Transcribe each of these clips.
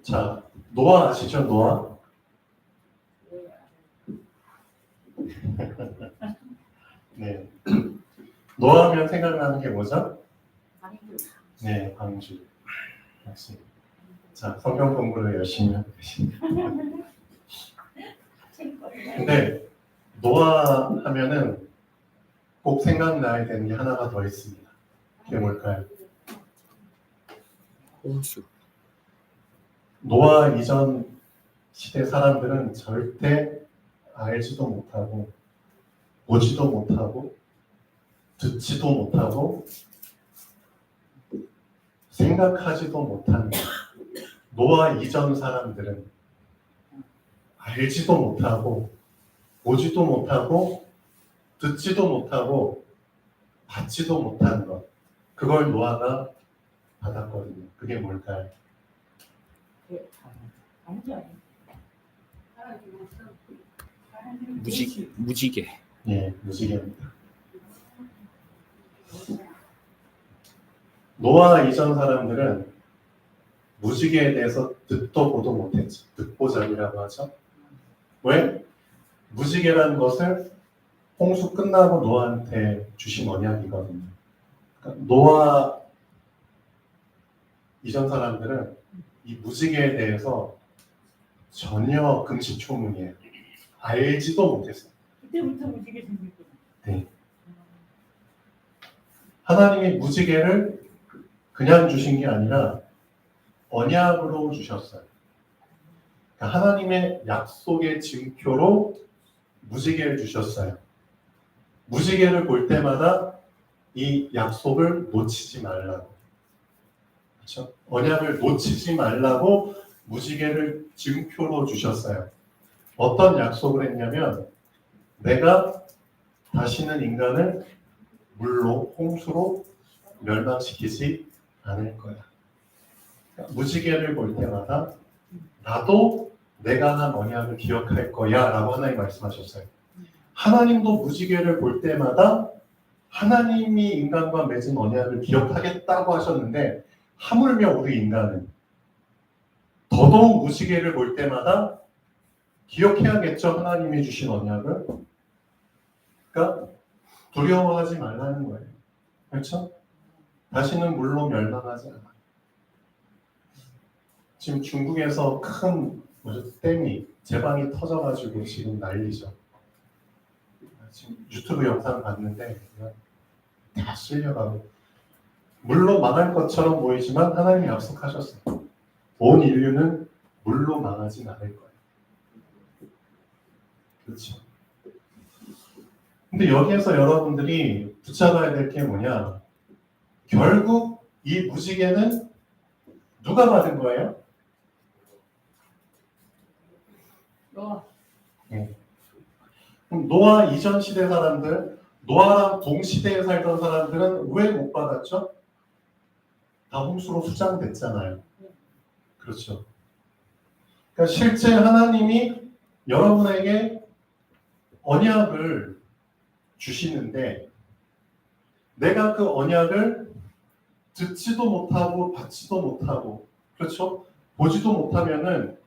자, 노아 아시죠? 노아? 네. 노아하면 생각나는 게 뭐죠? 네, 방주. 맞습니다. 자, 성경 공부를 열심히 하고 계십니다. 근데 노아 하면은 꼭 생각나야 되는 게 하나가 더 있습니다. 그게 뭘까요? 홍수. 노아 이전 시대 사람들은 절대 알지도 못하고 보지도 못하고 듣지도 못하고 생각하지도 못한 노아 이전 사람들은 알지도 못하고 보지도 못하고 듣지도 못하고 받지도 못한 것, 그걸 노아가 받았거든요. 그게 뭘까요? 무지개. 예, 무지개입니다. 노아 이전 사람들은 무지개에 대해서 듣도 보도 못했죠. 듣보잡이라고 하죠. 왜? 무지개라는 것을 홍수 끝나고 노아한테 주신 언약이거든요. 그러니까 노아 이전 사람들은 이 무지개에 대해서 전혀 금시초문이에요. 알지도 못했어요. 그때부터 무지개 생겼구나. 네. 하나님이 무지개를 그냥 주신 게 아니라 언약으로 주셨어요. 그러니까 하나님의 약속의 증표로 무지개를 주셨어요. 무지개를 볼 때마다 이 약속을 놓치지 말라고. 그렇죠? 언약을 놓치지 말라고 무지개를 증표로 주셨어요. 어떤 약속을 했냐면 내가 다시는 인간을 물로, 홍수로 멸망시키지 않을 거야. 그러니까 무지개를 볼 때마다 나도 내가 한 언약을 기억할 거야 라고 하나님 말씀하셨어요. 하나님도 무지개를 볼 때마다 하나님이 인간과 맺은 언약을 기억하겠다고 하셨는데 하물며 우리 인간은 더더욱 무지개를 볼 때마다 기억해야겠죠. 하나님이 주신 언약을. 그러니까 두려워하지 말라는 거예요. 그렇죠? 다시는 물로 멸망하지 않아. 지금 중국에서 큰 댐이 제방이 터져가지고 지금 난리죠. 지금 유튜브 영상 봤는데 다 쓸려가고 물로 망할 것처럼 보이지만 하나님이 약속하셨어요. 온 인류는 물로 망하진 않을 거예요. 그렇죠. 근데 여기에서 여러분들이 붙잡아야 될 게 뭐냐? 결국 이 무지개는 누가 받은 거예요? 그럼 노아 이전 시대 사람들, 노아랑 동시대에 살던 사람들은 왜 못 받았죠? 다 홍수로 수장됐잖아요. 그렇죠. 그러니까 실제 하나님이 여러분에게 언약을 주시는데 내가 그 언약을 듣지도 못하고 받지도 못하고 그렇죠? 보지도 못하면은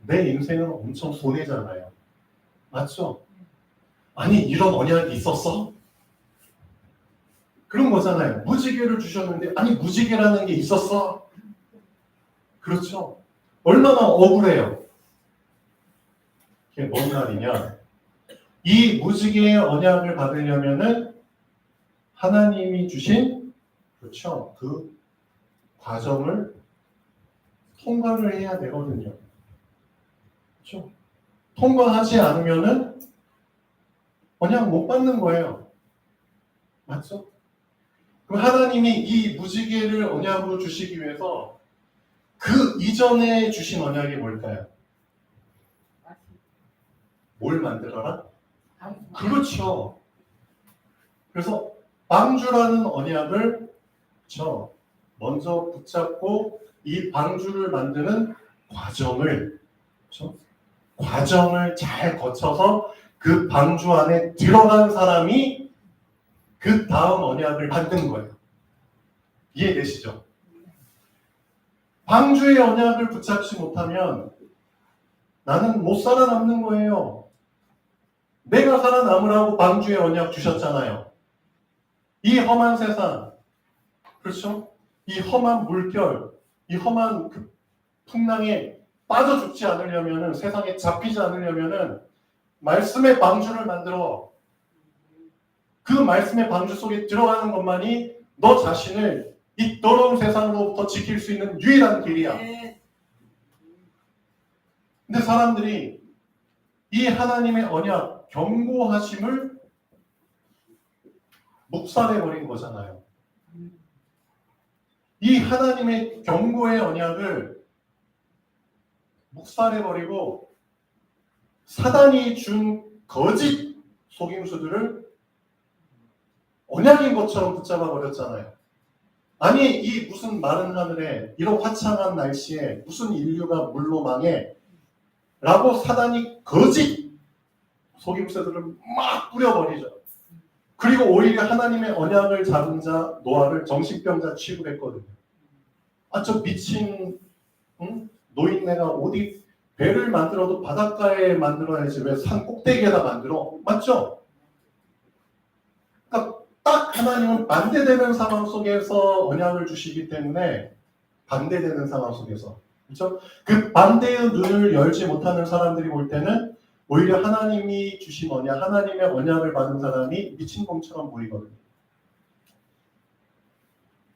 내 인생은 엄청 손해잖아요. 맞죠? 아니 이런 언약이 있었어? 그런 거잖아요. 무지개를 주셨는데 아니 무지개라는 게 있었어? 그렇죠? 얼마나 억울해요. 이게 뭔 말이냐? 이 무지개의 언약을 받으려면은 하나님이 주신 그렇죠? 그 과정을 통과를 해야 되거든요. 그렇죠? 통과하지 않으면은 언약 못 받는 거예요. 맞죠? 그럼 하나님이 이 무지개를 언약으로 주시기 위해서 그 이전에 주신 언약이 뭘까요? 뭘 만들어라? 그렇죠. 그래서 방주라는 언약을 그렇죠? 먼저 붙잡고 이 방주를 만드는 과정을 그렇죠? 과정을 잘 거쳐서 그 방주 안에 들어간 사람이 그 다음 언약을 받는 거예요. 이해되시죠? 방주의 언약을 붙잡지 못하면 나는 못 살아남는 거예요. 내가 살아남으라고 방주의 언약 주셨잖아요. 이 험한 세상, 그렇죠? 이 험한 물결, 이 험한 그 풍랑에 빠져 죽지 않으려면은, 세상에 잡히지 않으려면은 말씀의 방주를 만들어. 그 말씀의 방주 속에 들어가는 것만이 너 자신을 이 더러운 세상으로부터 지킬 수 있는 유일한 길이야. 네. 근데 사람들이 이 하나님의 언약, 경고하심을 묵살해버린 거잖아요. 이 하나님의 경고의 언약을 묵살해버리고 사단이 준 거짓 속임수들을 언약인 것처럼 붙잡아 버렸잖아요. 아니 이 무슨 마른 하늘에 이런 화창한 날씨에 무슨 인류가 물로 망해 라고 사단이 거짓 속임수들을 막 뿌려버리죠. 그리고 오히려 하나님의 언약을 잡은 자 노아를 정신병자 취급했거든요. 아 저 미친 노인네가 어디 배를 만들어도 바닷가에 만들어야지 왜 산 꼭대기에다 만들어? 맞죠? 그러니까 딱 하나님은 반대되는 상황 속에서 언약을 주시기 때문에 반대되는 상황 속에서 그렇죠? 그 반대의 눈을 열지 못하는 사람들이 볼 때는 오히려 하나님이 주신 언약, 하나님의 언약을 받은 사람이 미친놈처럼 보이거든요.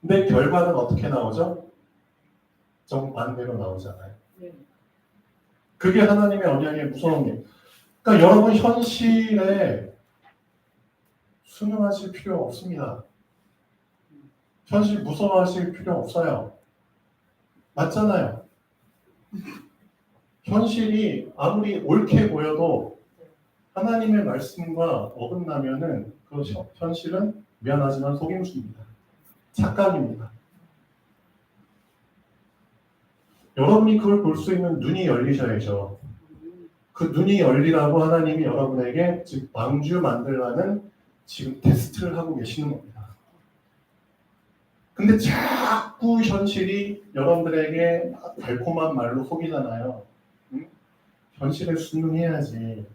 근데 결과는 어떻게 나오죠? 정반대로 나오잖아요. 네. 그게 하나님의 언약의 무서운 일. 그러니까 여러분 현실에 순응하실 필요 없습니다. 현실 무서워하실 필요 없어요. 맞잖아요. 현실이 아무리 옳게 보여도 하나님의 말씀과 어긋나면은 그 현실은 미안하지만 속임수입니다. 착각입니다. 여러분이 그걸 볼 수 있는 눈이 열리셔야죠. 그 눈이 열리라고 하나님이 여러분에게 지금 방주 만들라는 지금 테스트를 하고 계시는 겁니다. 근데 자꾸 현실이 여러분들에게 달콤한 말로 속이잖아요. 응? 현실에 순응해야지.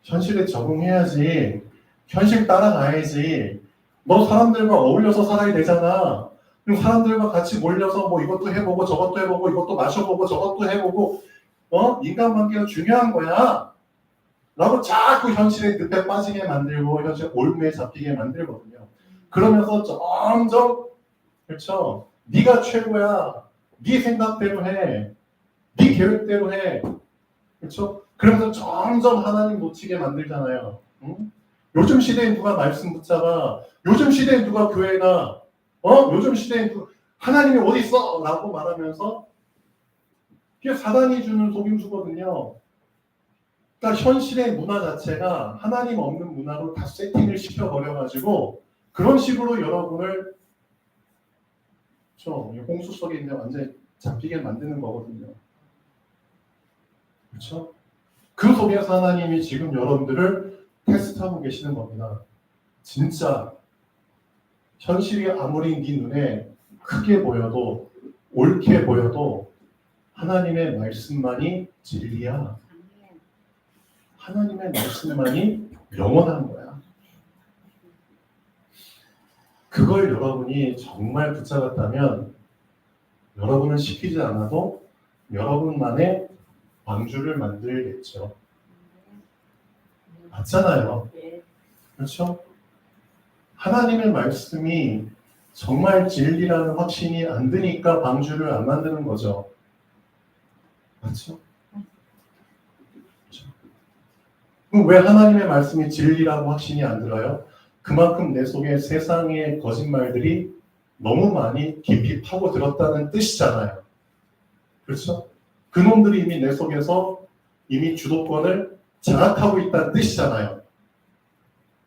현실에 적응해야지. 현실 따라가야지. 너 사람들과 어울려서 살아야 되잖아. 그럼 사람들과 같이 몰려서 뭐 이것도 해보고 저것도 해보고 이것도 마셔보고 저것도 해보고 인간관계가 중요한 거야. 라고 자꾸 현실의 늪에 빠지게 만들고 현실 올무에 잡히게 만들거든요. 그러면서 점점 그렇죠. 네가 최고야. 네 생각대로 해. 네 계획대로 해. 그렇죠? 그러면서 점점 하나님 놓치게 만들잖아요. 응? 요즘 시대에 누가 말씀 붙잡아? 요즘 시대에 누가 교회가 요즘 시대에 하나님이 어디 있어? 라고 말하면서 그게 사단이 주는 속임수거든요. 그러니까 현실의 문화 자체가 하나님 없는 문화로 다 세팅을 시켜버려가지고 그런 식으로 여러분을 홍수 속에 이제 완전히 잡히게 만드는 거거든요. 그렇죠? 그 속에서 하나님이 지금 여러분들을 테스트하고 계시는 겁니다. 진짜 현실이 아무리 네 눈에 크게 보여도 옳게 보여도 하나님의 말씀만이 진리야. 하나님의 말씀만이 영원한 거야. 그걸 여러분이 정말 붙잡았다면 여러분은 시키지 않아도 여러분만의 방주를 만들겠죠. 맞잖아요. 그렇죠? 하나님의 말씀이 정말 진리라는 확신이 안 드니까 방주를 안 만드는 거죠. 맞죠? 그렇죠? 그럼 왜 하나님의 말씀이 진리라고 확신이 안 들어요? 그만큼 내 속에 세상의 거짓말들이 너무 많이 깊이 파고들었다는 뜻이잖아요. 그렇죠? 그놈들이 이미 내 속에서 이미 주도권을 장악하고 있다는 뜻이잖아요.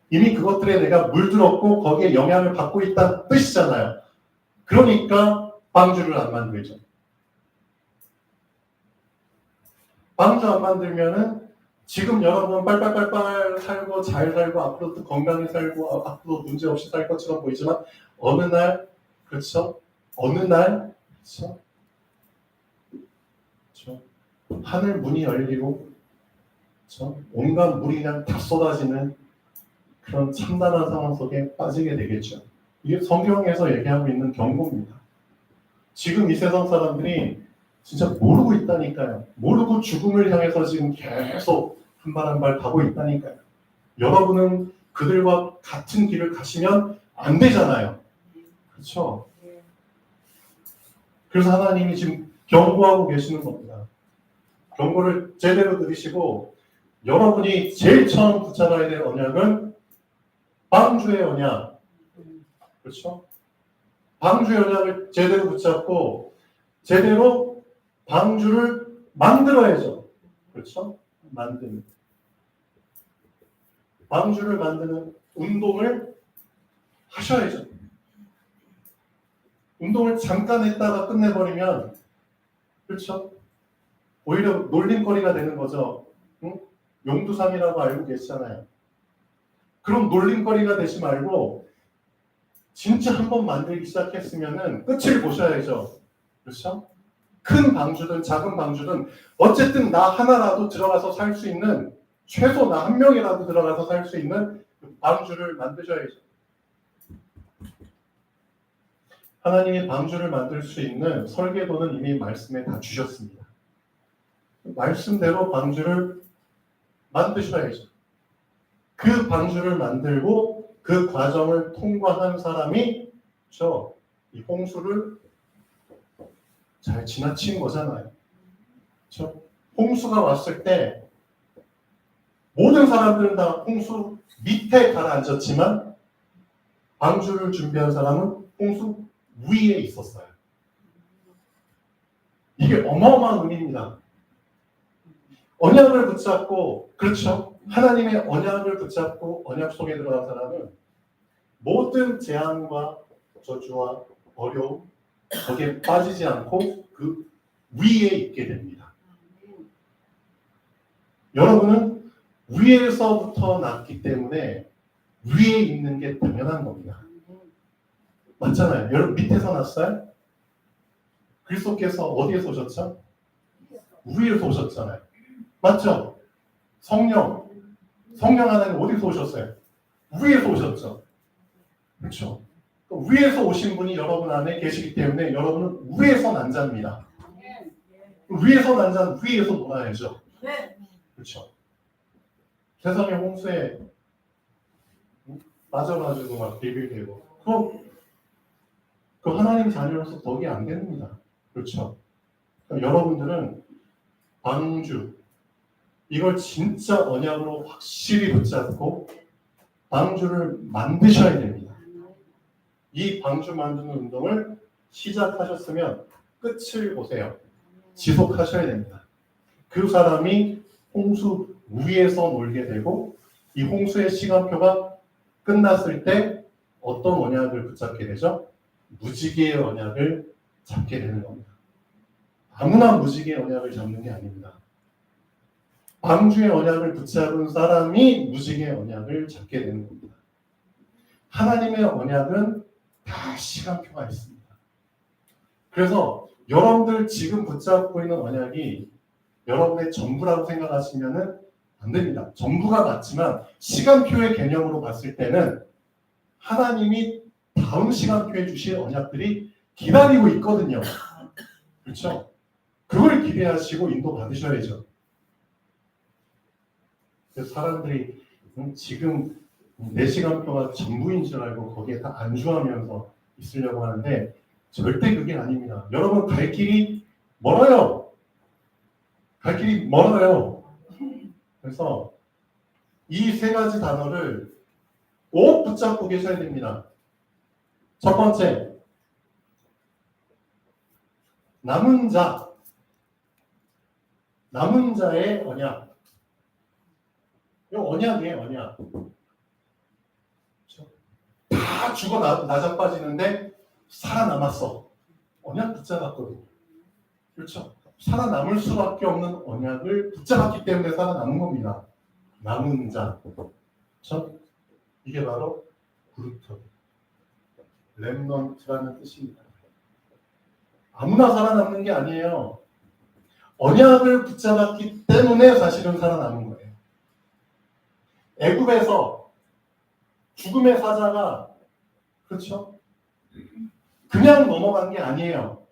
이미 그것들에 내가 물들었고 거기에 영향을 받고 있다는 뜻이잖아요. 그러니까 방주를 안 만들죠. 방주 안 만들면은 지금 여러분 빨빨빨빨 살고 잘 살고 앞으로도 건강히 살고 앞으로 문제 없이 살 것처럼 보이지만 어느 날 그렇죠? 어느 날 그렇죠? 하늘 문이 열리고 그렇죠? 온갖 물이 그냥 다 쏟아지는 그런 참담한 상황 속에 빠지게 되겠죠. 이게 성경에서 얘기하고 있는 경고입니다. 지금 이 세상 사람들이 진짜 모르고 있다니까요. 모르고 죽음을 향해서 지금 계속 한 발 한 발 가고 있다니까요. 여러분은 그들과 같은 길을 가시면 안 되잖아요. 그렇죠? 그래서 하나님이 지금 경고하고 계시는 겁니다. 경고를 제대로 들으시고 여러분이 제일 처음 붙잡아야 될 언약은 방주의 언약. 그렇죠? 방주의 언약을 제대로 붙잡고 제대로 방주를 만들어야죠. 그렇죠? 만드는. 방주를 만드는 운동을 하셔야죠. 운동을 잠깐 했다가 끝내버리면 그렇죠? 오히려 놀림거리가 되는 거죠. 응? 용두삼이라고 알고 계시잖아요. 그럼 놀림거리가 되지 말고 진짜 한번 만들기 시작했으면은 끝을 보셔야죠. 그렇죠? 큰 방주든 작은 방주든 어쨌든 나 하나라도 들어가서 살 수 있는 최소 나 한 명이라도 들어가서 살 수 있는 방주를 만드셔야죠. 하나님이 방주를 만들 수 있는 설계도는 이미 말씀에 다 주셨습니다. 말씀대로 방주를 만드셔야죠. 그 방주를 만들고 그 과정을 통과한 사람이 이 홍수를 잘 지나친 거잖아요. 그렇죠? 홍수가 왔을 때 모든 사람들은 다 홍수 밑에 가라앉았지만 방주를 준비한 사람은 홍수 위에 있었어요. 이게 어마어마한 의미입니다. 언약을 붙잡고 그렇죠. 하나님의 언약을 붙잡고 언약 속에 들어간 사람은 모든 재앙과 저주와 어려움 거기에 빠지지 않고 그 위에 있게 됩니다. 여러분은 위에서부터 났기 때문에 위에 있는 게 당연한 겁니다. 맞잖아요. 여러분 밑에서 났어요? 그리스도께서 어디에서 오셨죠? 위에서 오셨잖아요. 맞죠? 성령 하나님 어디서 오셨어요? 위에서 오셨죠. 그렇죠? 위에서 오신 분이 여러분 안에 계시기 때문에 여러분은 위에서 난 자입니다. 위에서 난 자는 위에서 놀아야죠. 그렇죠? 세상의 홍수에 빠져가지고 막 비빌대고 그 하나님 자녀로서 덕이 안 됩니다. 그렇죠? 그러니까 여러분들은 방주 이걸 진짜 언약으로 확실히 붙잡고 방주를 만드셔야 됩니다. 이 방주 만드는 운동을 시작하셨으면 끝을 보세요. 지속하셔야 됩니다. 그 사람이 홍수 위에서 놀게 되고 이 홍수의 시간표가 끝났을 때 어떤 언약을 붙잡게 되죠? 무지개의 언약을 잡게 되는 겁니다. 아무나 무지개의 언약을 잡는 게 아닙니다. 방주의 언약을 붙잡은 사람이 무지개의 언약을 잡게 되는 겁니다. 하나님의 언약은 다 시간표가 있습니다. 그래서 여러분들 지금 붙잡고 있는 언약이 여러분의 전부라고 생각하시면 안 됩니다. 전부가 맞지만 시간표의 개념으로 봤을 때는 하나님이 다음 시간표에 주실 언약들이 기다리고 있거든요. 그렇죠? 그걸 기대하시고 인도 받으셔야죠. 그래서 사람들이 지금 내 시간표가 전부인 줄 알고 거기에 다 안주하면서 있으려고 하는데 절대 그게 아닙니다. 여러분 갈 길이 멀어요. 갈 길이 멀어요. 그래서 이 세 가지 단어를 꼭 붙잡고 계셔야 됩니다. 첫 번째, 남은 자의 언약. 이거 언약이에요, 언약. 그렇죠? 다 죽어 나자빠지는데 살아남았어. 언약 붙잡았거든요. 그렇죠? 살아남을 수밖에 없는 언약을 붙잡았기 때문에 살아남은 겁니다. 남은 자. 그렇죠? 이게 바로 그루터. 렘넌트라는 뜻입니다. 아무나 살아남는 게 아니에요. 언약을 붙잡았기 때문에 사실은 살아남은 거예요. 애굽에서 죽음의 사자가 그렇죠? 그냥 넘어간 게 아니에요.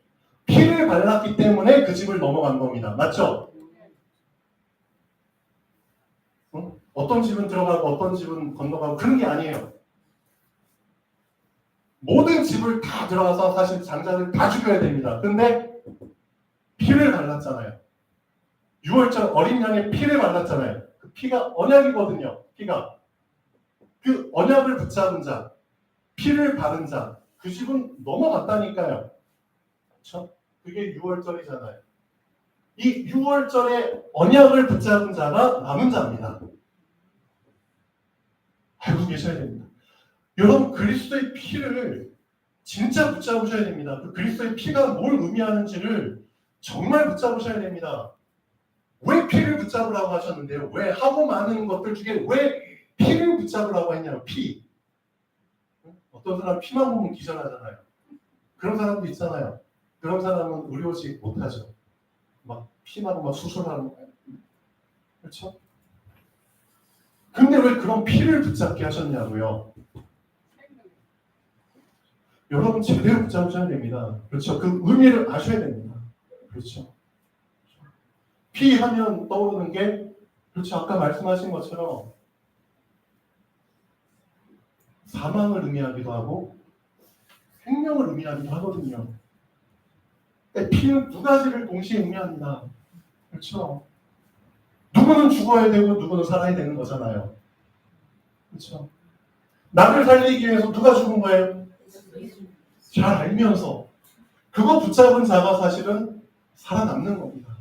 피를 발랐기 때문에 그 집을 넘어간 겁니다. 맞죠? 응? 어떤 집은 들어가고 어떤 집은 건너가고 그런 게 아니에요. 모든 집을 다 들어가서 사실 장자를 다 죽여야 됩니다. 근데 피를 발랐잖아요. 6월절 어린 양의 피를 발랐잖아요. 그 피가 언약이거든요. 피가. 그 언약을 붙잡은 자, 피를 바른 자, 그 집은 넘어갔다니까요. 그렇죠? 그게 6월절이잖아요. 이 6월절에 언약을 붙잡은 자가 남은 자입니다. 알고 계셔야 됩니다. 여러분 그리스도의 피를 진짜 붙잡으셔야 됩니다. 그 그리스도의 피가 뭘 의미하는지를 정말 붙잡으셔야 됩니다. 왜 피를 붙잡으라고 하셨는데요? 왜 하고 많은 것들 중에 왜 피를 붙잡으라고 했냐고. 피. 어떤 사람 피만 보면 기절하잖아요. 그런 사람도 있잖아요. 그런 사람은 의료직 못하죠. 막 피만 막 수술하는 거예요. 그렇죠? 근데 왜 그런 피를 붙잡게 하셨냐고요? 여러분 제대로 붙잡으셔야 됩니다. 그렇죠? 그 의미를 아셔야 됩니다. 그렇죠? 피 하면 떠오르는 게 그렇죠? 아까 말씀하신 것처럼 사망을 의미하기도 하고 생명을 의미하기도 하거든요. 피는 두 가지를 동시에 의미합니다. 그렇죠? 누구는 죽어야 되고 누구는 살아야 되는 거잖아요. 그렇죠? 나를 살리기 위해서 누가 죽은 거예요? 잘 알면서 그거 붙잡은 자가 사실은 살아남는 겁니다.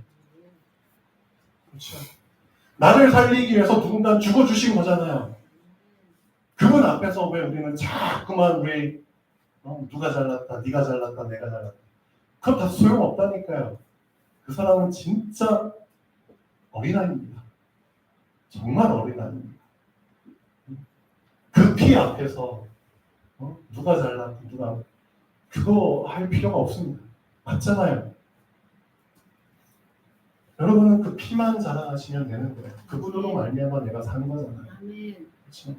그렇죠? 나를 살리기 위해서 누군가 죽어주신 거잖아요. 그분 앞에서 왜 우리는 자꾸만 왜 누가 잘났다, 네가 잘났다, 내가 잘났다. 그건 다 소용없다니까요. 그 사람은 진짜 어린아이입니다. 정말 어린아이입니다. 그 피 앞에서 누가 잘났고 누가 그거 할 필요가 없습니다. 맞잖아요. 여러분은 그 피만 자랑하시면 되는 거예요. 그분으로 말미암아 내가 사는 거잖아요. 그렇죠?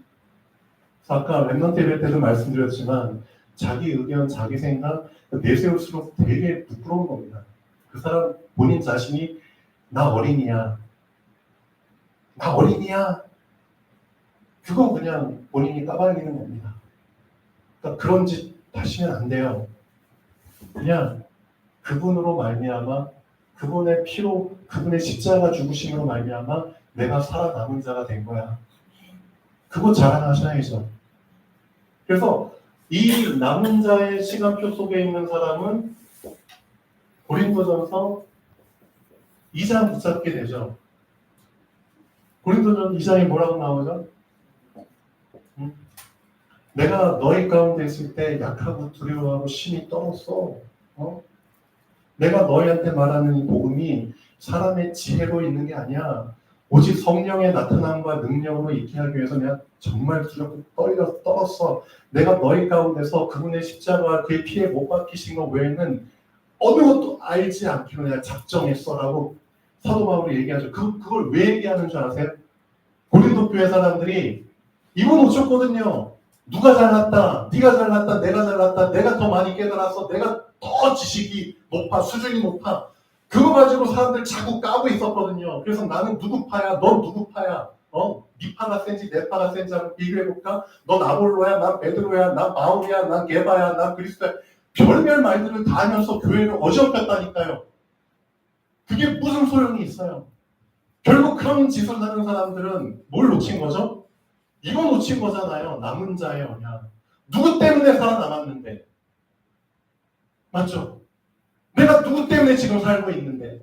그래서 아까 랩넌트 예배 때도 말씀드렸지만 자기 의견, 자기 생각 내세울수록 되게 부끄러운 겁니다. 그 사람 본인 자신이 나 어린이야. 나 어린이야. 그거 그냥 본인이 까발리는 겁니다. 그러니까 그런 짓 하시면 안 돼요. 그냥 그분으로 말미암아 그분의 피로 그분의 십자가 죽으심으로 말미암아 내가 살아남은 자가 된 거야. 그거 자랑하셔야죠. 그래서 이 남은 자의 시간표 속에 있는 사람은 고린도전서 2장 붙잡게 되죠. 고린도전 2장에 뭐라고 나오죠? 내가 너희 가운데 있을 때 약하고 두려워하고 심히 떨었어. 내가 너희한테 말하는 이 복음이 사람의 지혜로 있는 게 아니야. 오직 성령의 나타남과 능력으로 있게 하기 위해서 내가 정말 두렵고 떨었어. 내가 너희 가운데서 그분의 십자가와 그의 피에 못 박히신 것 외에는 어느 것도 알지 않기로 내가 작정했어라고 사도 바울이 얘기하죠. 그걸 왜 얘기하는 줄 아세요? 고린도 교회 사람들이 이분 오셨거든요. 누가 잘났다, 네가 잘났다, 내가 잘났다, 내가 더 많이 깨달았어, 내가 더 지식이 높아, 수준이 높아. 그거 가지고 사람들 자꾸 까고 있었거든요. 그래서 나는 누구 파야, 넌 누구 파야, 네 파가 센지 내 파가 센지 한번 비교해볼까? 넌 아볼로야, 난 베드로야, 난 바울이야, 난 게바야, 난 그리스도야. 별별 말들을 다 하면서 교회를 어지럽혔다니까요. 그게 무슨 소용이 있어요? 결국 그런 짓을 하는 사람들은 뭘 놓친 거죠? 이거 놓친 거잖아요. 남은 자의 언약. 누구 때문에 살아남았는데? 맞죠? 내가 누구 때문에 지금 살고 있는데?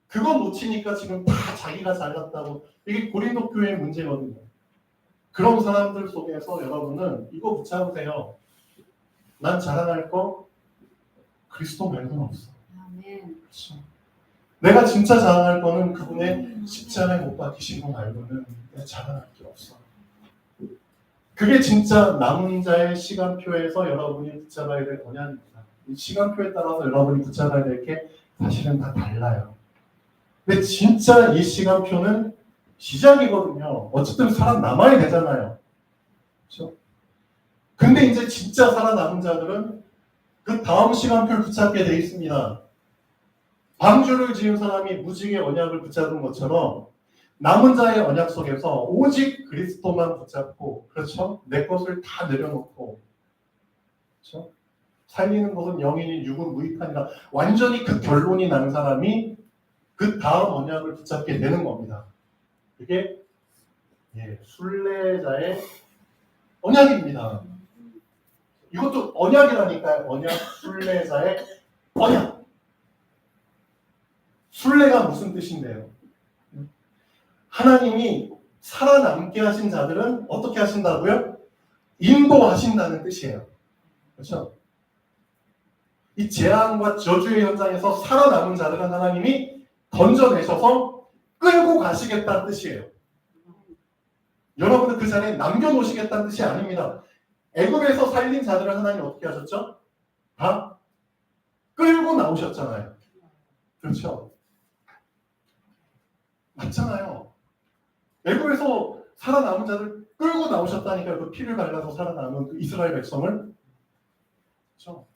그거 놓치니까 지금 다 자기가 잘났다고. 이게 고린도 교회의 문제거든요. 그런 사람들 속에서 여러분은 이거 붙잡으세요. 난 자랑할 거 그리스도 말고는 없어. 그렇죠? 내가 진짜 자랑할 거는 그분의 십자가에 못 박히신 거 말고는 내가 자랑할 게 없어. 그게 진짜 남은 자의 시간표에서 여러분이 붙잡아야 될 언약입니다. 이 시간표에 따라서 여러분이 붙잡아야 될 게 사실은 다 달라요. 근데 진짜 이 시간표는 시작이거든요. 어쨌든 살아남아야 되잖아요. 그렇죠? 근데 이제 진짜 살아남은 자들은 그 다음 시간표를 붙잡게 돼 있습니다. 방주를 지은 사람이 무지개 언약을 붙잡은 것처럼 남은 자의 언약 속에서 오직 그리스도만 붙잡고, 그렇죠? 내 것을 다 내려놓고, 그렇죠? 살리는 것은 영이니 육은 무익하니라. 완전히 그 결론이 난 사람이 그 다음 언약을 붙잡게 되는 겁니다. 그게 순례자의 언약입니다. 이것도 언약이라니까요. 언약, 순례자의 언약. 순례가 무슨 뜻인데요? 하나님이 살아남게 하신 자들은 어떻게 하신다고요? 인도하신다는 뜻이에요. 그렇죠? 이 재앙과 저주의 현장에서 살아남은 자들은 하나님이 건져내셔서 끌고 가시겠다는 뜻이에요. 여러분은 그 자리에 남겨놓으시겠다는 뜻이 아닙니다. 애굽에서 살린 자들을 하나님 어떻게 하셨죠? 다 끌고 나오셨잖아요. 그렇죠? 맞잖아요. 애굽에서 살아남은 자들 끌고 나오셨다니까요. 그 피를 발라서 살아남은 그 이스라엘 백성을. 그렇죠?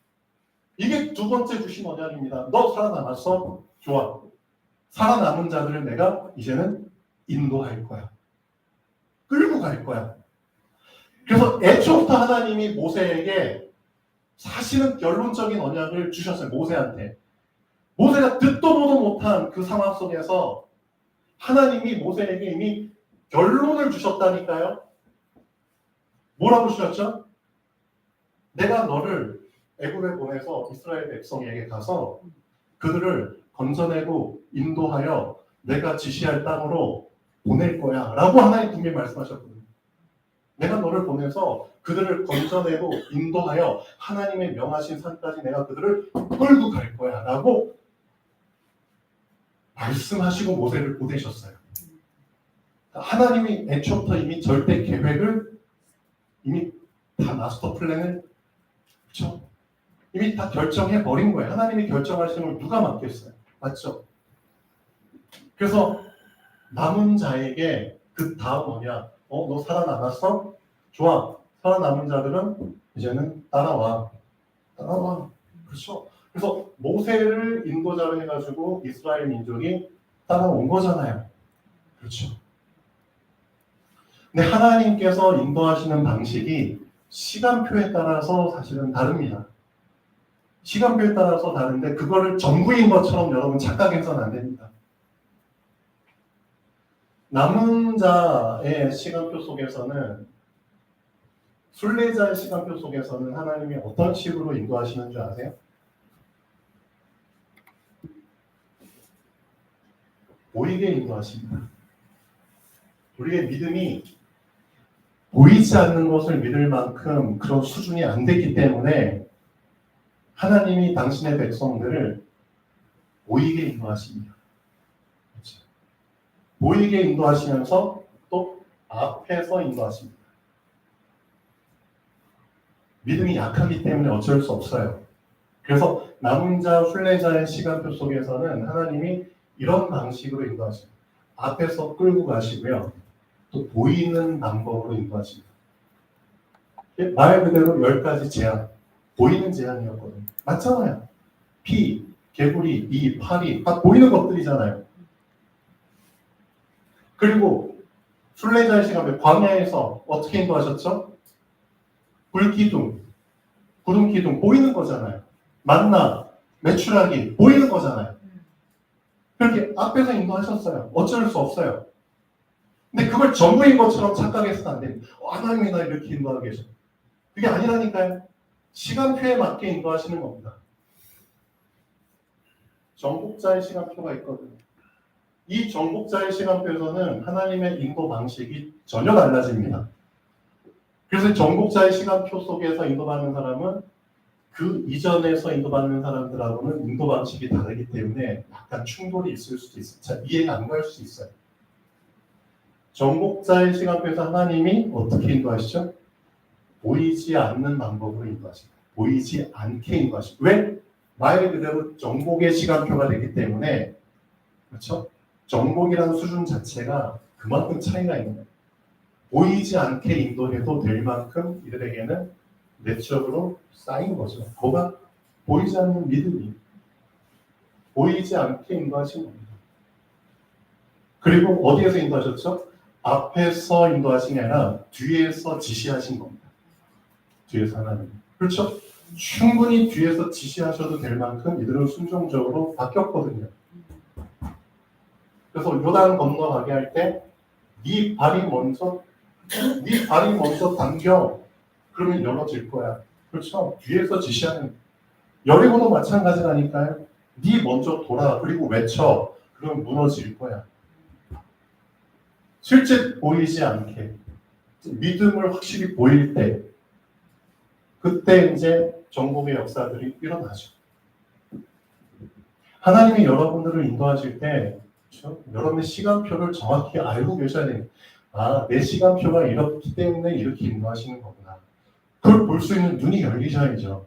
이게 두 번째 주신 언약입니다. 너 살아남았어? 좋아. 살아남은 자들을 내가 이제는 인도할 거야. 끌고 갈 거야. 그래서 애초부터 하나님이 모세에게 사실은 결론적인 언약을 주셨어요. 모세한테. 모세가 듣도 보도 못한 그 상황 속에서 하나님이 모세에게 이미 결론을 주셨다니까요. 뭐라고 주셨죠? 내가 너를 애굽에 보내서 이스라엘 백성에게 가서 그들을 건져내고 인도하여 내가 지시할 땅으로 보낼 거야 라고 하나님 분명히 말씀하셨거든요. 내가 너를 보내서 그들을 건져내고 인도하여 하나님의 명하신 산까지 내가 그들을 끌고 갈 거야 라고 말씀하시고 모세를 보내셨어요. 하나님이 애초부터 이미 절대 계획을 이미 다 마스터 플랜을, 그렇죠? 이미 다 결정해 버린 거예요. 하나님이 결정하시는 걸 누가 맡겠어요? 맞죠? 그래서 남은 자에게 그 다음 언약, 너 살아남았어? 좋아. 살아남은 자들은 이제는 따라와. 그렇죠? 그래서 모세를 인도자로 해가지고 이스라엘 민족이 따라온 거잖아요. 그렇죠? 근데 하나님께서 인도하시는 방식이 시간표에 따라서 사실은 다릅니다. 시간표에 따라서 다른데 그거를 전부인 것처럼 여러분 착각해서는 안 됩니다. 남은 자의 시간표 속에서는, 순례자의 시간표 속에서는 하나님이 어떤 식으로 인도하시는 줄 아세요? 보이게 인도하십니다. 우리의 믿음이 보이지 않는 것을 믿을 만큼 그런 수준이 안 됐기 때문에 하나님이 당신의 백성들을 보이게 인도하십니다. 그렇죠? 보이게 인도하시면서 또 앞에서 인도하십니다. 믿음이 약하기 때문에 어쩔 수 없어요. 그래서 남은 자, 순례자의 시간표 속에서는 하나님이 이런 방식으로 인도하십니다. 앞에서 끌고 가시고요. 또 보이는 방법으로 인도하십니다. 말 그대로 10가지 재앙, 보이는 재앙이었거든요. 맞잖아요. 피, 개구리, 이, 파리, 다 보이는 것들이잖아요. 그리고 순례자의 시간에 광야에서 어떻게 인도하셨죠? 불기둥, 구름기둥 보이는 거잖아요. 만나, 메추라기 보이는 거잖아요. 그렇게 앞에서 인도하셨어요. 어쩔 수 없어요. 근데 그걸 전부인 것처럼 착각해서는 안 됩니다. 하나님이 나 이렇게 인도하고 계셔. 그게 아니라니까요. 시간표에 맞게 인도하시는 겁니다. 정복자의 시간표가 있거든요. 이 정복자의 시간표에서는 하나님의 인도 방식이 전혀 달라집니다. 그래서 정복자의 시간표 속에서 인도받는 사람은 그 이전에서 인도받는 사람들하고는 인도 방식이 다르기 때문에 약간 충돌이 있을 수도 있어요. 자, 이해가 안 갈 수 있어요. 정복자의 시간표에서 하나님이 어떻게 인도하시죠? 보이지 않는 방법으로 인도하십니다. 보이지 않게 인도하십니다. 왜? 말 그대로 정복의 시간표가 되기 때문에 그렇죠? 정복이라는 수준 자체가 그만큼 차이가 있는 거예요. 보이지 않게 인도해도 될 만큼 이들에게는 내적으로 쌓인 거죠. 그가 보이지 않는 믿음이 보이지 않게 인도하신 겁니다. 그리고 어디에서 인도하셨죠? 앞에서 인도하신 게 아니라 뒤에서 지시하신 겁니다. 뒤에서 하나님. 그렇죠? 충분히 뒤에서 지시하셔도 될 만큼 이들은 순종적으로 바뀌었거든요. 그래서 요단 건너가게 할 때 네 발이 먼저 당겨. 그러면 열어질 거야. 그렇죠? 뒤에서 지시하는. 여리고도 마찬가지라니까요. 네 먼저 돌아. 그리고 외쳐. 그러면 무너질 거야. 실제 보이지 않게 믿음을 확실히 보일 때 그때 이제 정복의 역사들이 일어나죠. 하나님이 여러분들을 인도하실 때 그렇죠? 여러분의 시간표를 정확히 알고 계셔야 돼요. 아, 내 시간표가 이렇기 때문에 이렇게 인도하시는 거구나. 그걸 볼 수 있는 눈이 열리셔야죠.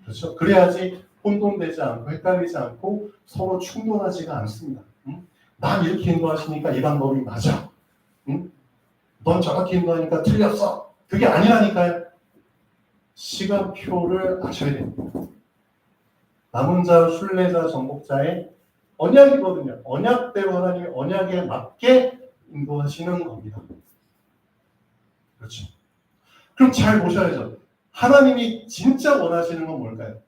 그렇죠? 그래야지 혼돈되지 않고 헷갈리지 않고 서로 충돌하지가 않습니다. 응? 난 이렇게 인도하시니까 이 방법이 맞아. 응? 넌 정확히 인도하니까 틀렸어. 그게 아니라니까요. 시간표를 아셔야 됩니다. 남은 자, 순례자, 정복자의 언약이거든요. 언약대로 하나님이 언약에 맞게 인도하시는 겁니다. 그렇죠. 그럼 잘 보셔야죠. 하나님이 진짜 원하시는 건 뭘까요?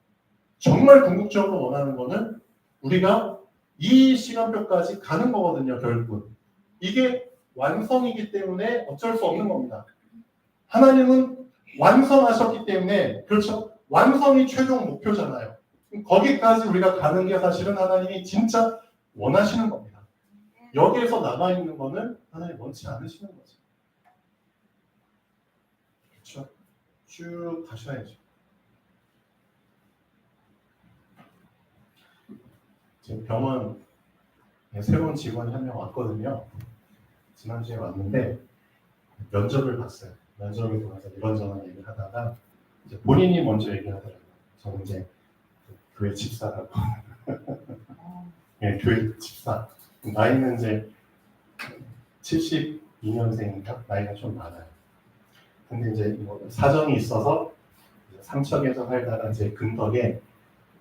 정말 궁극적으로 원하는 거는 우리가 이 시간표까지 가는 거거든요. 결국. 이게 완성이기 때문에 어쩔 수 없는 겁니다. 하나님은 완성하셨기 때문에 그렇죠. 완성이 최종 목표잖아요. 거기까지 우리가 가는 게 사실은 하나님이 진짜 원하시는 겁니다. 여기에서 나가 있는 거는 하나님 원치 않으시는 거죠. 그렇죠? 쭉 가셔야죠. 지금 병원 새로운 직원이 한 명 왔거든요. 지난주에 왔는데 면접을 봤어요. 면접을 보면서 이런저런 얘기를 하다가 이제 본인이 먼저 얘기하더라고요. 저는 이제 교회 집사라고. 네, 교회 집사. 나이는 이제 72년생인가? 나이가 좀 많아요. 근데 이제 뭐 사정이 있어서 삼척에서 살다가 이제 근덕에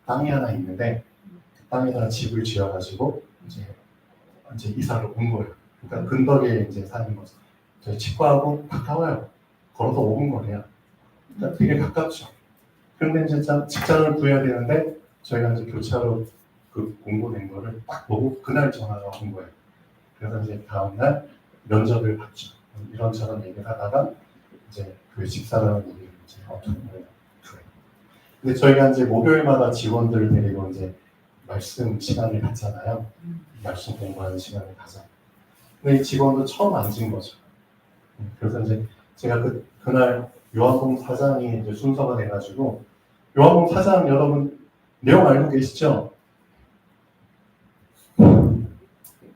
땅이 하나 있는데 그 땅에다가 집을 지어가지고 이제 이사를 온 거예요. 그러니까 근덕에 이제 사는 거죠. 저희 치과하고 가까워요. 걸어서 5분 거리야. 그러니까 되게 가깝죠. 그런데 이제 직장을 구해야 되는데 저희가 이제 교차로 그 공고된 거를 딱 보고 그날 전화가 온 거예요. 그래서 이제 다음날 면접을 봤죠. 이런저런 얘기를 하다가 이제 교회 집사라는 얘기를 이제 어떤 거예요. 근데 저희가 이제 목요일마다 직원들을 데리고 이제 말씀 시간을 갖잖아요. 말씀 공부하는 시간을 가자. 근데 이 직원도 처음 앉은 거죠. 그래서 이제 제가 그날 요한복음 4장이 이제 순서가 돼가지고 요한복음 4장 여러분 내용 알고 계시죠?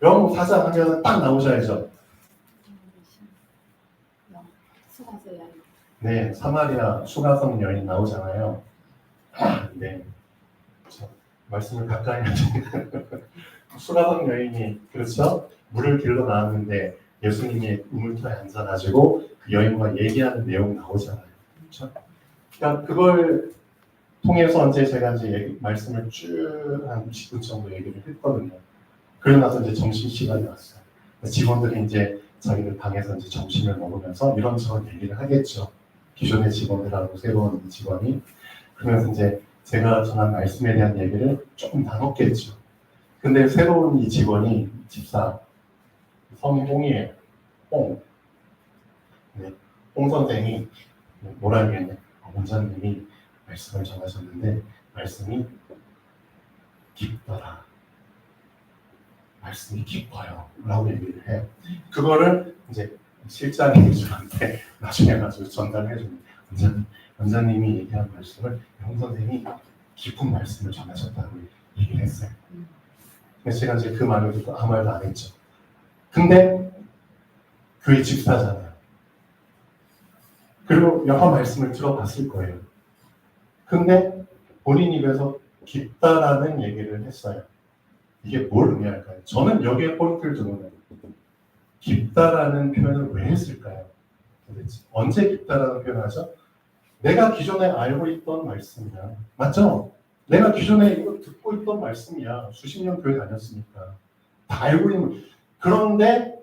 요한복음 4장 하면 딱 나오셔야죠. 네, 사마리아 수가성 여인 나오잖아요. 네, 그렇죠. 말씀을 가까이 하시니까 수가성 여인이 그렇죠? 물을 길러 나왔는데 예수님이 우물터에 앉아가지고 그 여인과 얘기하는 내용 나오잖아요. 그렇죠? 그러니까 그걸 통해서 이제 제가 이제 말씀을 쭉 한 20분 정도 얘기를 했거든요. 그러고 나서 이제 점심 시간이 왔어요. 직원들이 이제 자기들 방에서 이제 점심을 먹으면서 이런저런 얘기를 하겠죠. 기존의 직원들하고 새로운 직원이. 그러면서 이제 제가 전한 말씀에 대한 얘기를 조금 나눴겠죠. 근데 새로운 이 직원이 집사 성이 홍이에요. 홍. 네, 홍 선생이 뭐라 하겠냐. 원장님이 말씀을 전하셨는데 말씀이 깊더라. 말씀이 깊어요. 라고 얘기를 해요. 그거를 이제 실장님한테 나중에 가지고 전달해 줍니다. 원장님이 얘기한 말씀을 홍 선생이 깊은 말씀을 전하셨다고 얘기를 했어요. 그래서 제가 이제 그 말을 듣고 아무 말도 안 했죠. 근데 교회 집사잖아요. 그리고 여러 말씀을 들어봤을 거예요. 근데 본인 입에서 깊다라는 얘기를 했어요. 이게 뭘 의미할까요? 저는 여기에 포인트를 두는 깊다라는 표현을 왜 했을까요? 도대체 언제 깊다라는 표현을 하죠? 내가 기존에 알고 있던 말씀이야. 맞죠? 내가 기존에 이거 듣고 있던 말씀이야. 수십 년 교회 다녔으니까. 다 알고 있는. 그런데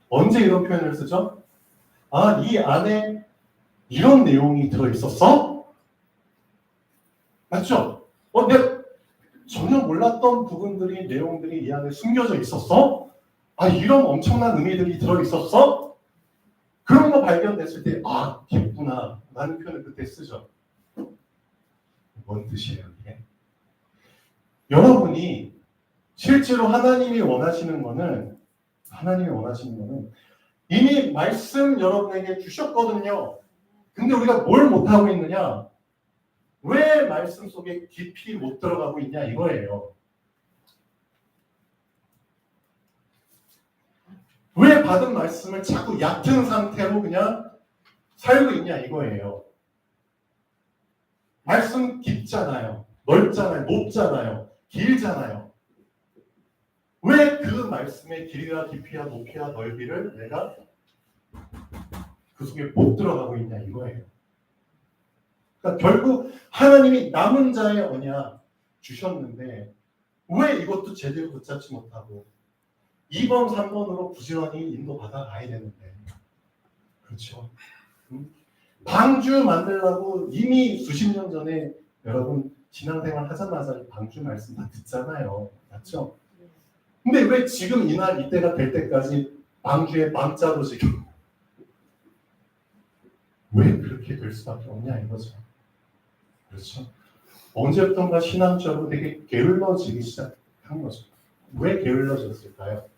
언제 이런 표현을 쓰죠? 아, 이 안에 이런 내용이 들어있었어? 맞죠? 내가 전혀 몰랐던 부분들이, 내용들이 이 안에 숨겨져 있었어? 아, 이런 엄청난 의미들이 들어있었어? 그런 거 발견됐을 때, 아, 깊구나. 라는 표현을 그때 쓰죠. 뭔 뜻이에요, 이게? 여러분이 실제로 하나님이 원하시는 거는 이미 말씀 여러분에게 주셨거든요. 근데 우리가 뭘 못하고 있느냐? 왜 말씀 속에 깊이 못 들어가고 있냐 이거예요. 왜 받은 말씀을 자꾸 얕은 상태로 그냥 살고 있냐 이거예요. 말씀 깊잖아요. 넓잖아요. 높잖아요. 길잖아요. 왜 그 말씀의 길이와 깊이와 높이와 넓이를 내가 그 속에 못 들어가고 있냐 이거예요. 그러니까 결국 하나님이 남은 자의 언약 주셨는데 왜 이것도 제대로 붙잡지 못하고 2번, 3번으로 부지런히 인도받아 가야 되는데 그렇죠? 방주 만들라고 이미 수십 년 전에 여러분 신앙생활 하자마자 방주 말씀 다 듣잖아요. 맞죠? 근데 왜 지금 이날 이때가 될 때까지 방주에 방자로 지금 왜 그렇게 될 수밖에 없냐 이거죠. 그렇죠? 언제부턴가 신앙적으로 되게 게을러지기 시작한 거죠. 왜 게을러졌을까요?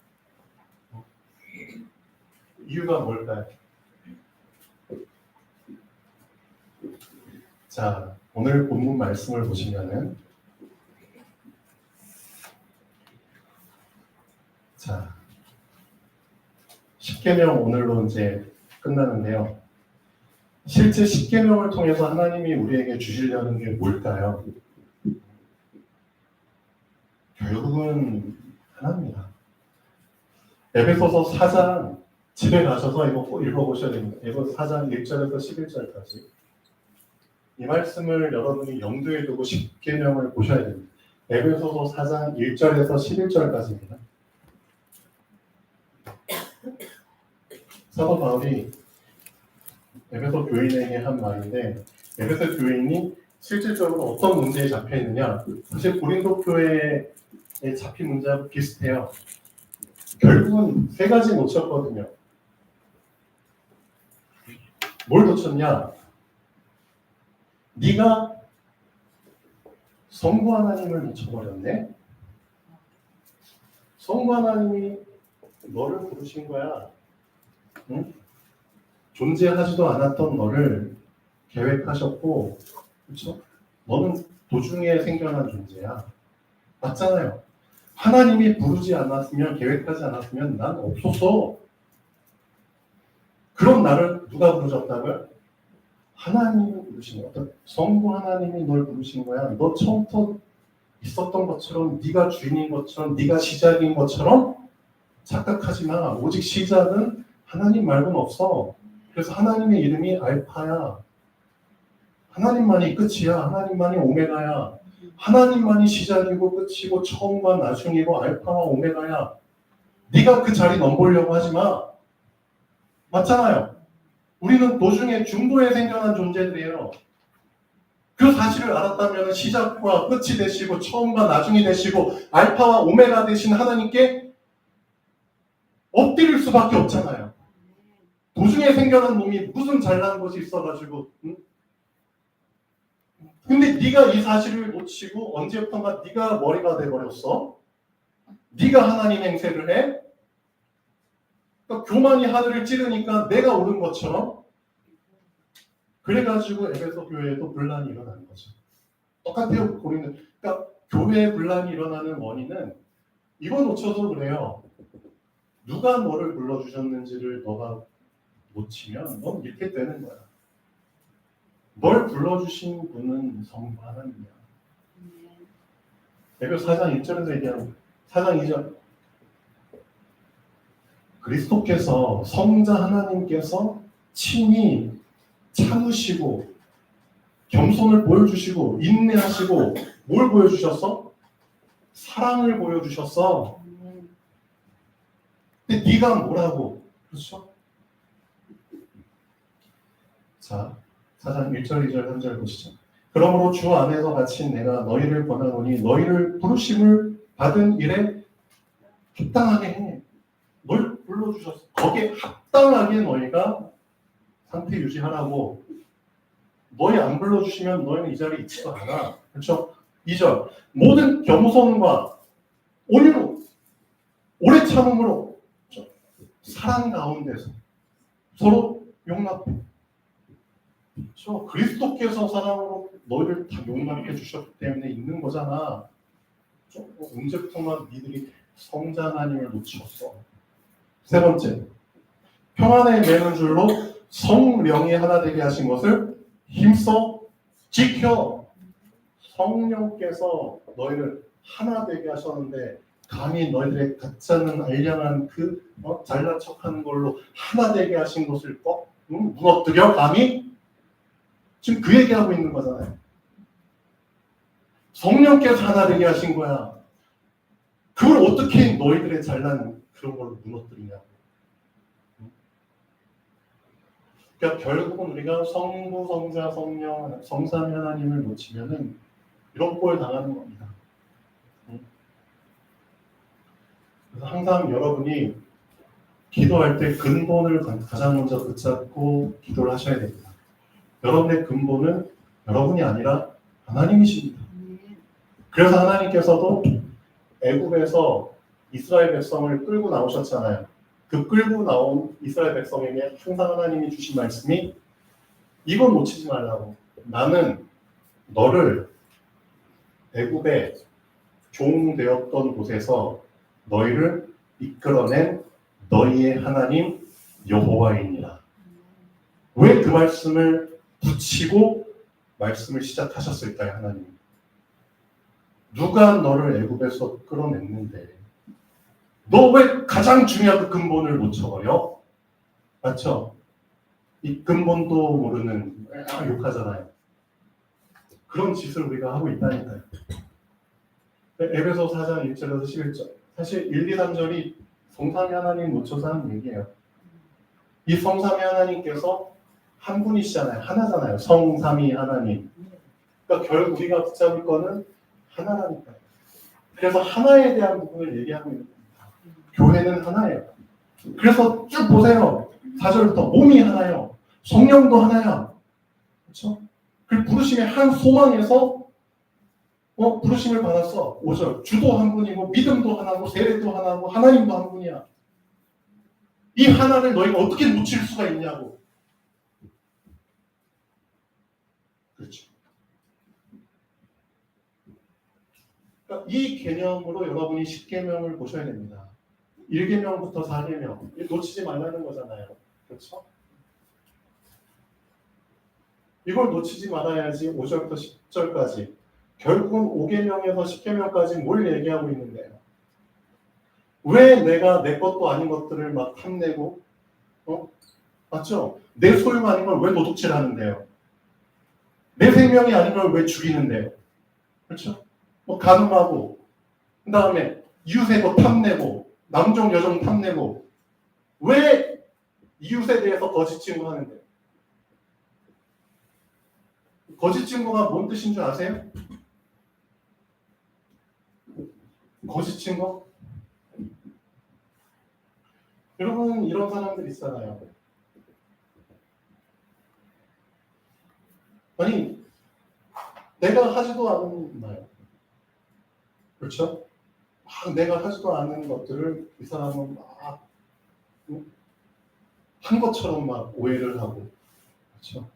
이유가 뭘까요? 자, 오늘 본문 말씀을 보시면은 자, 십계명 오늘로 이제 끝나는데요. 실제 십계명을 통해서 하나님이 우리에게 주시려는 게 뭘까요? 결국은 하나입니다. 에베소서 4장 집에 가셔서 이거 꼭 읽어보셔야 됩니다. 에베소서 4장 1절에서 11절까지 이 말씀을 여러분이 염두에 두고 십계명을 보셔야 됩니다. 에베소서 4장 1절에서 11절까지입니다. 사도 바울이 에베소 교인에게 한 말인데 에베소 교인이 실질적으로 어떤 문제에 잡혀 있느냐? 사실 고린도 교회에 잡힌 문제하고 비슷해요. 결국은 세 가지 놓쳤거든요. 뭘 놓쳤냐? 네가 성부 하나님을 놓쳐버렸네. 성부 하나님이 너를 부르신 거야. 응? 존재하지도 않았던 너를 계획하셨고, 그렇죠? 너는 도중에 생겨난 존재야. 맞잖아요. 하나님이 부르지 않았으면, 계획하지 않았으면 난 없었어. 그럼 나를 누가 부르셨다고요? 하나님이 부르신 거야. 성부 하나님이 널 부르신 거야. 너 처음부터 있었던 것처럼, 네가 주인인 것처럼, 네가 시작인 것처럼 착각하지 마. 오직 시작은 하나님 말고는 없어. 그래서 하나님의 이름이 알파야. 하나님만이 끝이야. 하나님만이 오메가야. 하나님만이 시작이고 끝이고 처음과 나중이고 알파와 오메가야. 네가 그 자리 넘보려고 하지 마. 맞잖아요. 우리는 도중에 중도에 생겨난 존재들이에요. 그 사실을 알았다면 시작과 끝이 되시고 처음과 나중이 되시고 알파와 오메가 되신 하나님께 엎드릴 수밖에 없잖아요. 도중에 생겨난 놈이 무슨 잘난 것이 있어가지고 응? 근데 네가 이 사실을 놓치고 언제부턴가 네가 머리가 돼버렸어? 네가 하나님 행세를 해? 그러니까 교만이 하늘을 찌르니까 내가 옳은 것처럼 그래가지고 에베소 교회에도 분란이 일어나는 거죠. 똑같아요. 고린도. 그러니까 교회에 분란이 일어나는 원인은 이거 놓쳐서 그래요. 누가 너를 불러주셨는지를 너가 놓치면 넌 이렇게 되는 거야. 널 불러주신 분은 성부 하나님이야. 에베소 4장 1절에서 얘기하는 4장 2절 그리스도께서 성자 하나님께서 친히 참으시고 겸손을 보여주시고 인내하시고 뭘 보여주셨어? 사랑을 보여주셨어. 근데 네가 뭐라고? 그렇죠? 자, 4장 1절, 2절, 3절 보시죠. 그러므로 주 안에서 갇힌 내가 너희를 권하노니 너희를 부르심을 받은 일에 합당하게 해. 널 불러주셨어. 거기에 합당하게 너희가 상태 유지하라고. 너희 안 불러주시면 너희는 이 자리에 있지도 않아. 그렇죠? 2절 모든 겸손과 온유로 오래 참음으로 사랑 가운데서 서로 용납해. 그렇죠? 그리스도께서 사랑으로 너희를 다 용납해 주셨기 때문에 있는 거잖아. 언제부터만 니들이 성자 하나님을 놓쳤어. 세 번째, 평안에 매는 줄로 성령이 하나 되게 하신 것을 힘써 지켜. 성령께서 너희를 하나 되게 하셨는데 감히 너희들의 가짜는 알량한 그 잘난 척하는 걸로 하나 되게 하신 것을 무너뜨려 감히? 지금 그 얘기하고 있는 거잖아요. 성령께서 하나 되게 하신 거야. 그걸 어떻게 너희들의 잘난 그런 걸로 무너뜨리냐고. 그러니까 결국은 우리가 성부, 성자, 성령, 성삼위 하나님을 놓치면은 이런 꼴 당하는 겁니다. 그래서 항상 여러분이 기도할 때 근본을 가장 먼저 붙잡고 기도를 하셔야 됩니다. 여러분의 근본은 여러분이 아니라 하나님이십니다. 그래서 하나님께서도 애굽에서 이스라엘 백성을 끌고 나오셨잖아요. 그 끌고 나온 이스라엘 백성에게 항상 하나님이 주신 말씀이 이건 놓치지 말라고. 나는 너를 애굽에 종되었던 곳에서 너희를 이끌어낸 너희의 하나님 여호와이니라. 왜 그 말씀을 붙이고 말씀을 시작하셨을까요, 하나님? 누가 너를 애굽에서 끌어냈는데 너 왜 가장 중요한 그 근본을 놓쳐버려? 맞죠? 이 근본도 모르는 욕하잖아요. 그런 짓을 우리가 하고 있다니까요. 에베소 4장 1절에서 11절. 사실 1, 2, 3절이 성삼위 하나님 놓쳐서 하는 얘기예요. 이 성삼위 하나님께서 한 분이시잖아요. 하나잖아요. 성삼위 하나님. 그러니까 결국 우리가 붙잡을 거는 하나라니까요. 그래서 하나에 대한 부분을 얘기하고 있는 겁니다. 교회는 하나예요. 그래서 쭉 보세요. 4절부터 몸이 하나요. 성령도 하나야. 그렇죠? 그 부르심의 한 소망에서 부르심을 받았어. 5절 주도 한 분이고 믿음도 하나고 세례도 하나고 하나님도 한 분이야. 이 하나를 너희가 어떻게 놓칠 수가 있냐고. 그렇죠. 그러니까 이 개념으로 여러분이 10계명을 보셔야 됩니다. 1계명부터 4계명 놓치지 말라는 거잖아요. 그렇죠? 이걸 놓치지 말아야지 5절부터 10절까지 결국은 5계명에서 10계명까지 뭘 얘기하고 있는데요. 왜 내가 내 것도 아닌 것들을 막 탐내고 맞죠? 내 소유가 아닌 걸 왜 도둑질하는데요? 내 생명이 아닌 걸 왜 죽이는데요? 그렇죠? 간음하고 그 다음에 이웃의 것 탐내고 남종 여종 탐내고 왜 이웃에 대해서 거짓 증거하는데요? 거짓 증거가 뭔 뜻인 줄 아세요? 거짓 증거? 여러분 이런 사람들 있잖아요. 아니 내가 하지도 않은 말, 그렇죠? 막 내가 하지도 않은 것들을 이 사람은 막 한 것처럼 막 오해를 하고, 그렇죠?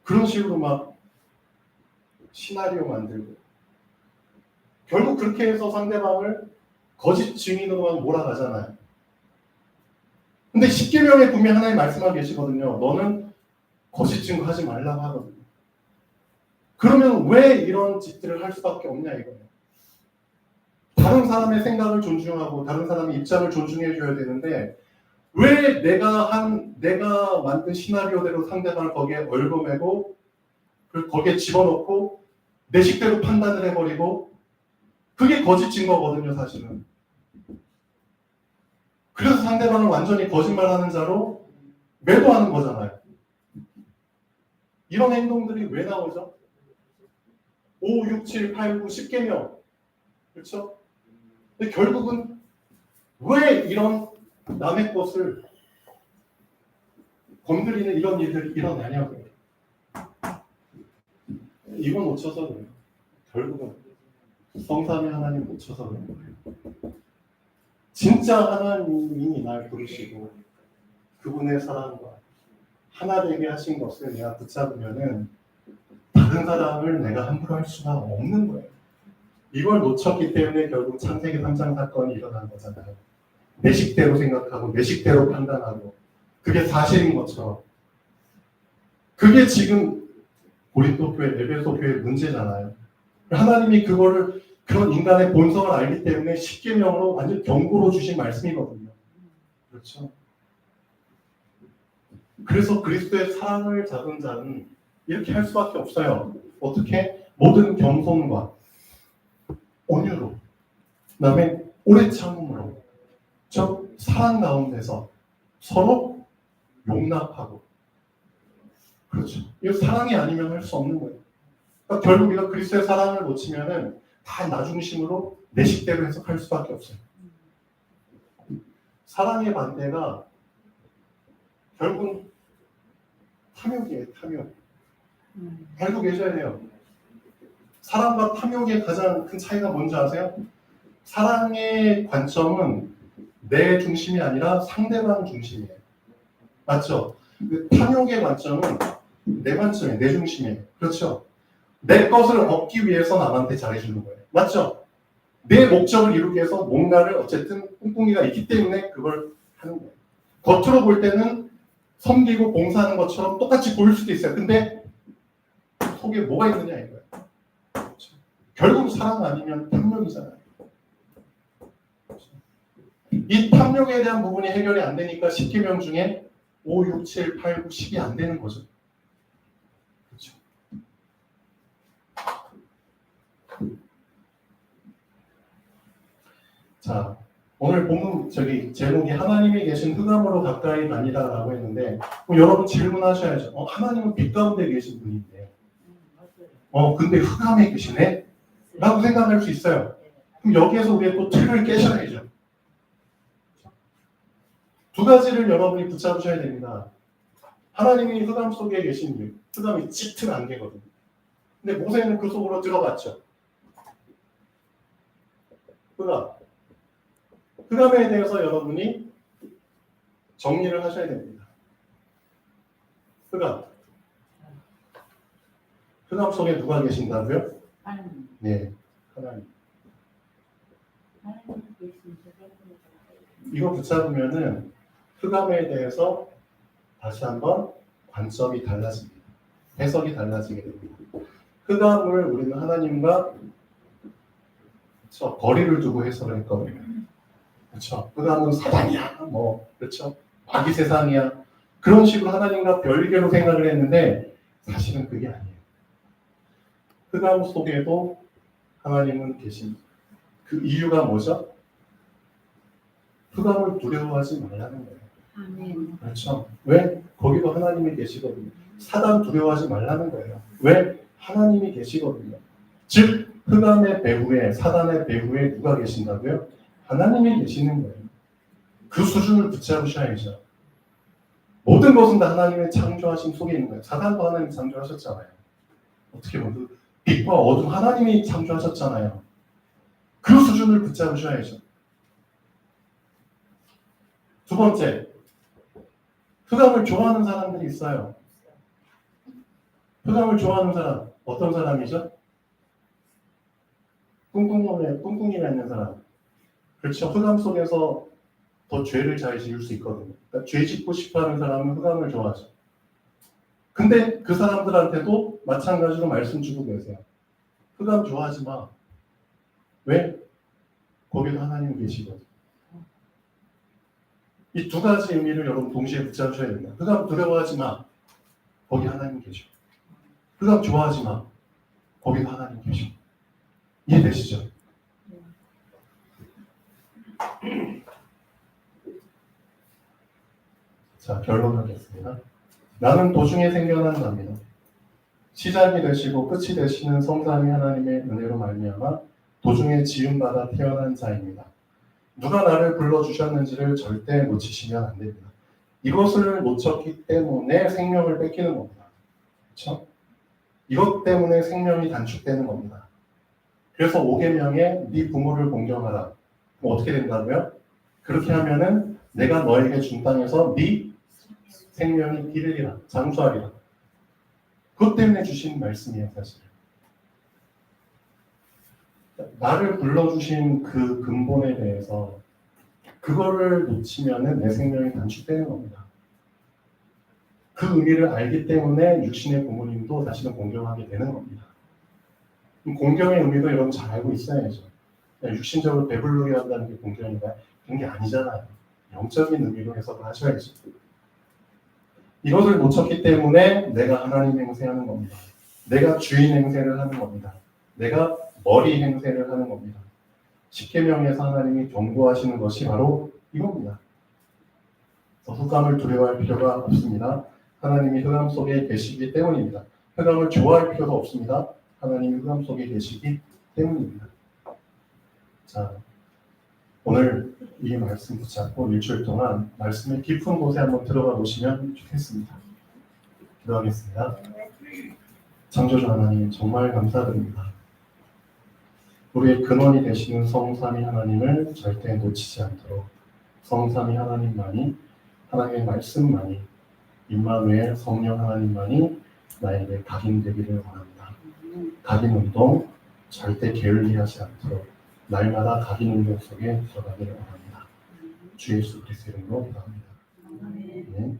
그런 식으로 막 시나리오 만들고 결국 그렇게 해서 상대방을 거짓 증인으로만 몰아가잖아요. 근데 10계명에 분명 하나님 말씀하고 계시거든요. 너는 거짓 증거하지 말라고 하거든요. 그러면 왜 이런 짓들을 할 수밖에 없냐 이거예요. 다른 사람의 생각을 존중하고 다른 사람의 입장을 존중해 줘야 되는데 왜 내가 만든 시나리오대로 상대방을 거기에 얽어매고 거기에 집어넣고 내 식대로 판단을 해버리고 그게 거짓 증거거든요, 사실은. 그래서 상대방을 완전히 거짓말하는 자로 매도하는 거잖아요. 이런 행동들이 왜 나오죠? 5, 6, 7, 8, 9, 10개명. 그렇죠? 근데 결국은 왜 이런 남의 것을 건드리는 이런 일들이 일어나냐고요. 이거 놓쳐서 그래요. 결국은 성삼위 하나님 놓쳐서 그래요. 진짜 하나님이 날 부르시고 그분의 사랑과 하나 되게 하신 것을 내가 붙잡으면은 다른 사람을 내가 함부로 할 수가 없는 거예요. 이걸 놓쳤기 때문에 결국 창세기 3장 사건이 일어난 거잖아요. 내 식대로 생각하고 내 식대로 판단하고 그게 사실인 것처럼. 그게 지금 고린도 교회, 에베소 교회 문제잖아요. 하나님이 그거를 그런 인간의 본성을 알기 때문에 십계명으로 완전 경고로 주신 말씀이거든요. 그렇죠. 그래서 그리스도의 사랑을 잡은 자는 이렇게 할 수밖에 없어요. 어떻게? 모든 겸손과 온유로, 그다음에 오래 참음으로, 즉 사랑 가운데서 서로 용납하고, 그렇죠. 이거 사랑이 아니면 할 수 없는 거예요. 그러니까 결국 우리가 그리스도의 사랑을 놓치면은 다 나 중심으로 내 식대로 해석할 수밖에 없어요. 사랑의 반대가 결국은 탐욕이에요, 탐욕. 알고 계셔야 돼요. 사랑과 탐욕의 가장 큰 차이가 뭔지 아세요? 사랑의 관점은 내 중심이 아니라 상대방 중심이에요. 맞죠? 탐욕의 관점은 내 관점이에요. 내 중심이에요. 그렇죠? 내 것을 얻기 위해서 남한테 잘해주는 거예요. 맞죠? 내 목적을 이루기 위해서 뭔가를 어쨌든 꿍꿍이가 있기 때문에 그걸 하는 거예요. 겉으로 볼 때는 섬기고 봉사하는 것처럼 똑같이 보일 수도 있어요. 근데 속에 뭐가 있느냐 이거예요. 그렇죠? 결국 사랑 아니면 탐욕이잖아요. 그렇죠? 이 탐욕에 대한 부분이 해결이 안 되니까 10계명 중에 5, 6, 7, 8, 9, 10이 안 되는 거죠. 그렇죠? 자, 오늘 본문 제목이 하나님이 계신 흑암으로 가까이 다니다라고 했는데 여러분 질문하셔야죠. 하나님은 빛 가운데 계신 분인데 근데 흑암에 계시네? 라고 생각할 수 있어요. 그럼 여기에서 우리가 또 틀을 깨셔야죠. 두 가지를 여러분이 붙잡으셔야 됩니다. 하나님이 흑암 속에 계신 분, 흑암이 짙은 안개거든요. 근데 모세는 그 속으로 들어갔죠. 흑암에 대해서 여러분이 정리를 하셔야 됩니다. 흑암 속에 누가 계신다고요? 하나님. 네, 하나님. 하나님 계신 이거 붙잡으면은 흑암에 대해서 다시 한번 관점이 달라집니다. 해석이 달라지게 됩니다. 흑암을 우리는 하나님과 거리를 두고 해석을 했거든요. 그렇죠. 흑암은 사단이야. 그렇죠. 마귀 세상이야. 그런 식으로 하나님과 별개로 생각을 했는데 사실은 그게 아니에요. 흑암 속에도 하나님은 계십니다. 그 이유가 뭐죠? 흑암을 두려워하지 말라는 거예요. 아멘. 그렇죠. 왜? 거기도 하나님이 계시거든요. 사단 두려워하지 말라는 거예요. 왜? 하나님이 계시거든요. 즉 흑암의 배후에 사단의 배후에 누가 계신다고요? 하나님이 계시는 거예요. 그 수준을 붙잡으셔야죠. 모든 것은 다 하나님의 창조하심 속에 있는 거예요. 사단도 하나님이 창조하셨잖아요. 어떻게 보면 빛과 어둠 하나님이 창조하셨잖아요. 그 수준을 붙잡으셔야죠. 두 번째, 흑암을 좋아하는 사람들이 있어요. 흑암을 좋아하는 사람, 어떤 사람이죠? 꿍꿍이가 있는 사람. 그렇죠. 흑암 속에서 더 죄를 잘 지을 수 있거든요. 그러니까 죄 짓고 싶어 하는 사람은 흑암을 좋아하죠. 근데 그 사람들한테도 마찬가지로 말씀 주고 계세요. 흑암 좋아하지 마. 왜? 거기도 하나님 계시거든요. 이 두 가지 의미를 여러분 동시에 붙잡으셔야 됩니다. 흑암 두려워하지 마. 거기 하나님 계셔. 흑암 좋아하지 마. 거기도 하나님 계셔. 이해되시죠? 자, 결론하겠습니다. 나는 도중에 생겨난 자입니다. 시작이 되시고 끝이 되시는 성삼위 하나님의 은혜로 말미암아 도중에 지음받아 태어난 자입니다. 누가 나를 불러주셨는지를 절대 놓치시면 안 됩니다. 이것을 놓쳤기 때문에 생명을 뺏기는 겁니다. 그렇죠? 이것 때문에 생명이 단축되는 겁니다. 그래서 5계명에 네 부모를 공경하라. 그럼 어떻게 된다고요? 그렇게 하면은 내가 너에게 준 땅에서 네 생명이 기르리라, 장수하리라. 그것 때문에 주신 말씀이에요, 사실. 나를 불러주신 그 근본에 대해서 그거를 놓치면은 내 생명이 단축되는 겁니다. 그 의미를 알기 때문에 육신의 부모님도 사실은 공경하게 되는 겁니다. 공경의 의미도 여러분 잘 알고 있어야죠. 육신적으로 배부르게 한다는 게 공경인가요? 그런 게 아니잖아요. 영적인 의미로 해석을 하셔야죠. 이것을 놓쳤기 때문에 내가 하나님 행세하는 겁니다. 내가 주인 행세를 하는 겁니다. 내가 머리 행세를 하는 겁니다. 십계명에서 하나님이 경고하시는 것이 바로 이겁니다. 흑암을 두려워할 필요가 없습니다. 하나님이 흑암 속에 계시기 때문입니다. 흑암을 좋아할 필요도 없습니다. 하나님이 흑암 속에 계시기 때문입니다. 자, 오늘 이 말씀 붙잡고 일주일 동안 말씀의 깊은 곳에 한번 들어가 보시면 좋겠습니다. 기도하겠습니다. 창조주 하나님 정말 감사드립니다. 우리의 근원이 되시는 성삼위 하나님을 절대 놓치지 않도록 성삼위 하나님만이, 하나님의 말씀만이, 임마누엘 성령 하나님만이 나에게 각인되기를 원합니다. 각인 운동 절대 게을리하지 않도록 날마다 각인 운동 속에 들어가기를 원합니다. 주 예수 그리스도 이름으로 기도합니다. 네.